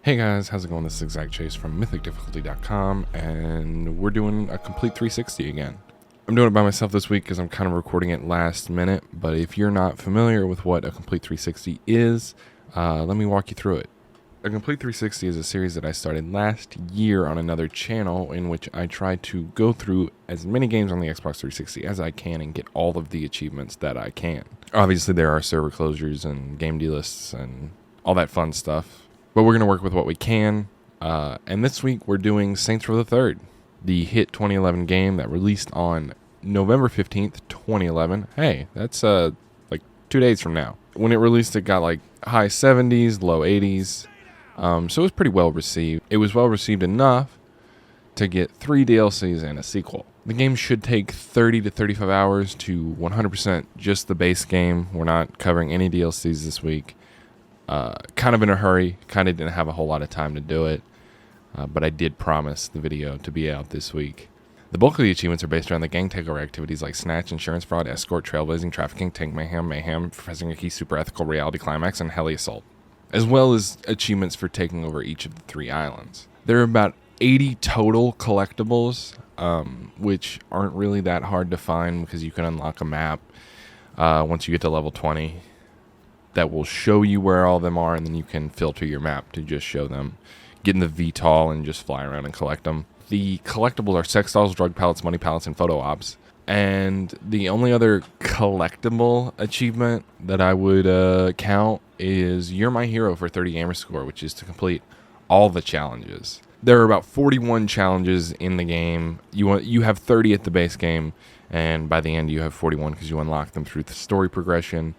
Hey guys, how's it going? This is Exact Chase from mythicdifficulty.com, and we're doing a complete 360 again. I'm doing it by myself this week because I'm kind of recording it last minute, but if you're not familiar with what a complete 360 is, let me walk you through it. A complete 360 is a series that I started last year on another channel in which I try to go through as many games on the Xbox 360 as I can and get all of the achievements that I can. Obviously, there are server closures and game delists and all that fun stuff. But we're going to work with what we can, and this week we're doing Saints Row the Third, the hit 2011 game that released on November 15th, 2011. Hey, that's like 2 days from now. When it released, it got like high 70s, low 80s, so it was pretty well received. It was well received enough to get 3 DLCs and a sequel. The game should take 30 to 35 hours to 100% just the base game. We're not covering any DLCs this week. Kind of in a hurry, kind of didn't have a whole lot of time to do it, but I did promise the video to be out this week. The bulk of the achievements are based around the gang takeover activities like snatch, insurance fraud, escort, trailblazing, trafficking, tank mayhem, professing a key super ethical reality climax, and heli assault, as well as achievements for taking over each of the 3 islands. There are about 80 total collectibles, which aren't really that hard to find because you can unlock a map once you get to level 20. That will show you where all of them are, and then you can filter your map to just show them. Get in the VTOL and just fly around and collect them. The collectibles are sex dolls, drug pallets, money pallets, and photo ops. And the only other collectible achievement that I would count is You're My Hero for 30 gamer score, which is to complete all the challenges. There are about 41 challenges in the game. You have 30 at the base game, and by the end you have 41 because you unlock them through the story progression.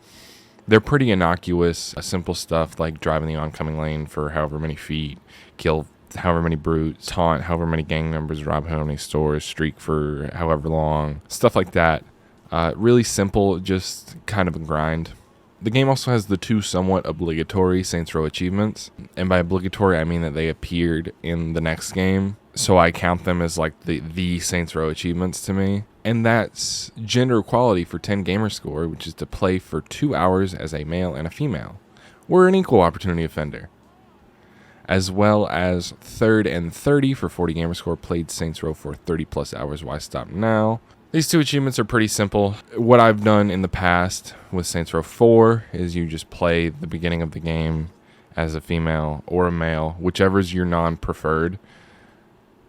They're pretty innocuous, simple stuff like driving the oncoming lane for however many feet, kill however many brutes, taunt however many gang members, rob however many stores, streak for however long, stuff like that. Really simple, just kind of a grind. The game also has the 2 somewhat obligatory Saints Row achievements, and by obligatory I mean that they appeared in the next game, so I count them as like the Saints Row achievements to me. And that's gender equality for 10 gamer score, which is to play for 2 hours as a male and a female. We're an equal opportunity offender. As well as third and 30 for 40 gamer score, played Saints Row for 30 plus hours. Why stop now? These 2 achievements are pretty simple. What I've done in the past with Saints Row 4 is you just play the beginning of the game as a female or a male, whichever is your non-preferred,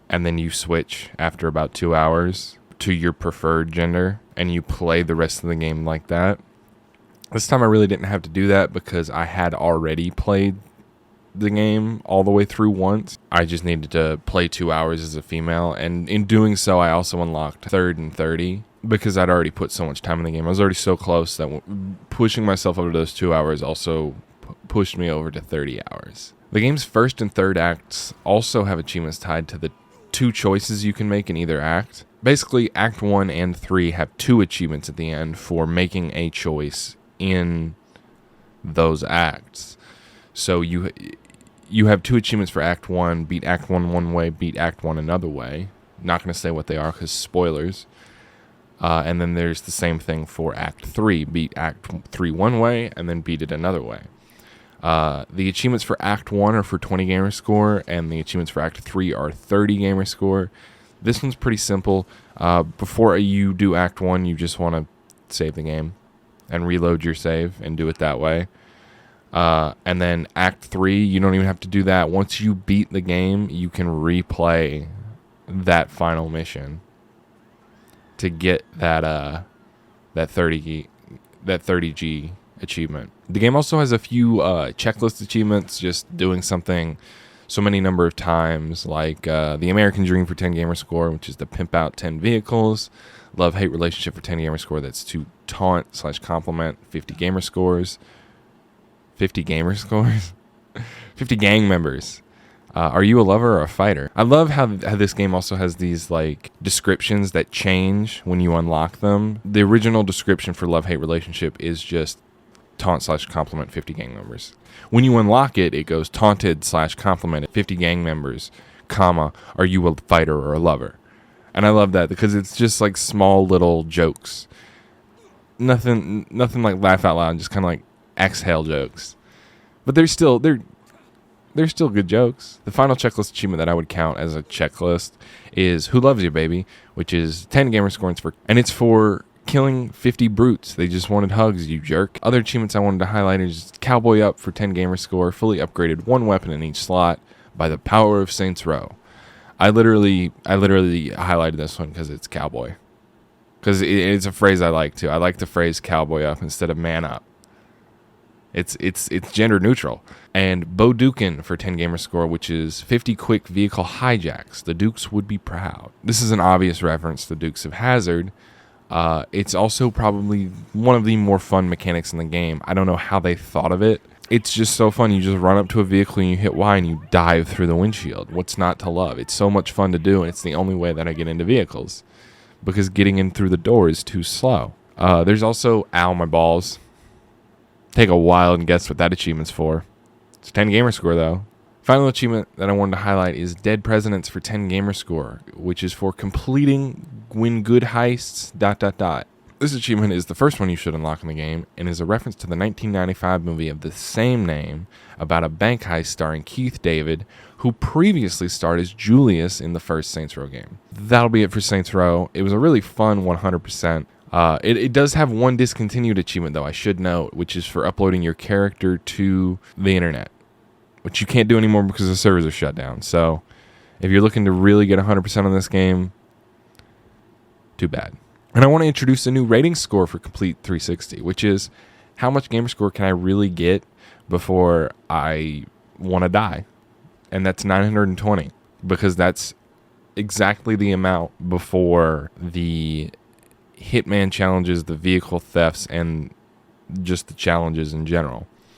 and then you switch after about 2 hours to your preferred gender, and you play the rest of the game like that. This time I really didn't have to do that because I had already played the game all the way through once. I just needed to play 2 hours as a female, and in doing so I also unlocked third and 30 because I'd already put so much time in the game. I was already so close that pushing myself over those 2 hours also pushed me over to 30 hours. The game's first and third acts also have achievements tied to the 2 choices you can make in either act. Basically, Act 1 and 3 have 2 achievements at the end for making a choice in those acts. So you have 2 achievements for Act 1, beat Act 1 one way, beat Act 1 another way. Not going to say what they are because spoilers. And then there's the same thing for Act 3, beat Act 3 one way, and then beat it another way. The achievements for Act 1 are for 20 gamer score, and the achievements for Act 3 are 30 gamer score. This one's pretty simple. Before you do Act 1, you just want to save the game and reload your save and do it that way. And then Act 3, you don't even have to do that. Once you beat the game, you can replay that final mission to get that 30G achievement. The game also has a few checklist achievements, just doing something so many number of times, like the American Dream for 10 gamer score, which is to pimp out 10 vehicles. Love-hate relationship for 10 gamer score, that's to taunt/compliment 50 gamer scores. 50 gamer scores? 50 gang members. Are you a lover or a fighter? I love how this game also has these like descriptions that change when you unlock them. The original description for love-hate relationship is just taunt/compliment 50 gang members. When you unlock it, it goes taunted/complimented 50 gang members, comma, are you a fighter or a lover? And I love that because it's just like small little jokes. Nothing like laugh out loud, just kind of like exhale jokes. But they're they're still good jokes. The final checklist achievement that I would count as a checklist is Who Loves You, Baby, which is 10 gamer score, and it's for killing 50 brutes. They just wanted hugs, you jerk. Other achievements I wanted to highlight is Cowboy Up for 10 gamer score, fully upgraded one weapon in each slot by the power of Saints Row. I literally highlighted this one because it's cowboy. Because it's a phrase I like too. I like the phrase cowboy up instead of man up. It's gender neutral. And Bo Dukin for 10 gamer score, which is 50 quick vehicle hijacks. The Dukes would be proud. This is an obvious reference to the Dukes of Hazzard. It's also probably one of the more fun mechanics in the game. I don't know how they thought of it. It's just so fun. You just run up to a vehicle and you hit Y and you dive through the windshield. What's not to love? It's so much fun to do, and it's the only way that I get into vehicles because getting in through the door is too slow. There's also Ow My Balls. Take a wild guess what that achievement's for. It's 10 gamer score, though. Final achievement that I wanted to highlight is Dead Presidents for 10 gamer score, which is for completing win good heists, ... This achievement is the first one you should unlock in the game and is a reference to the 1995 movie of the same name about a bank heist starring Keith David, who previously starred as Julius in the first Saints Row game. That'll be it for Saints Row. It was a really fun 100%. It does have one discontinued achievement, though, I should note, which is for uploading your character to the internet, which you can't do anymore because the servers are shut down. So if you're looking to really get 100% on this game, too bad. And I want to introduce a new rating score for Complete 360, which is how much gamer score can I really get before I want to die? And that's 920, because that's exactly the amount before the hitman challenges, the vehicle thefts, and just the challenges in general.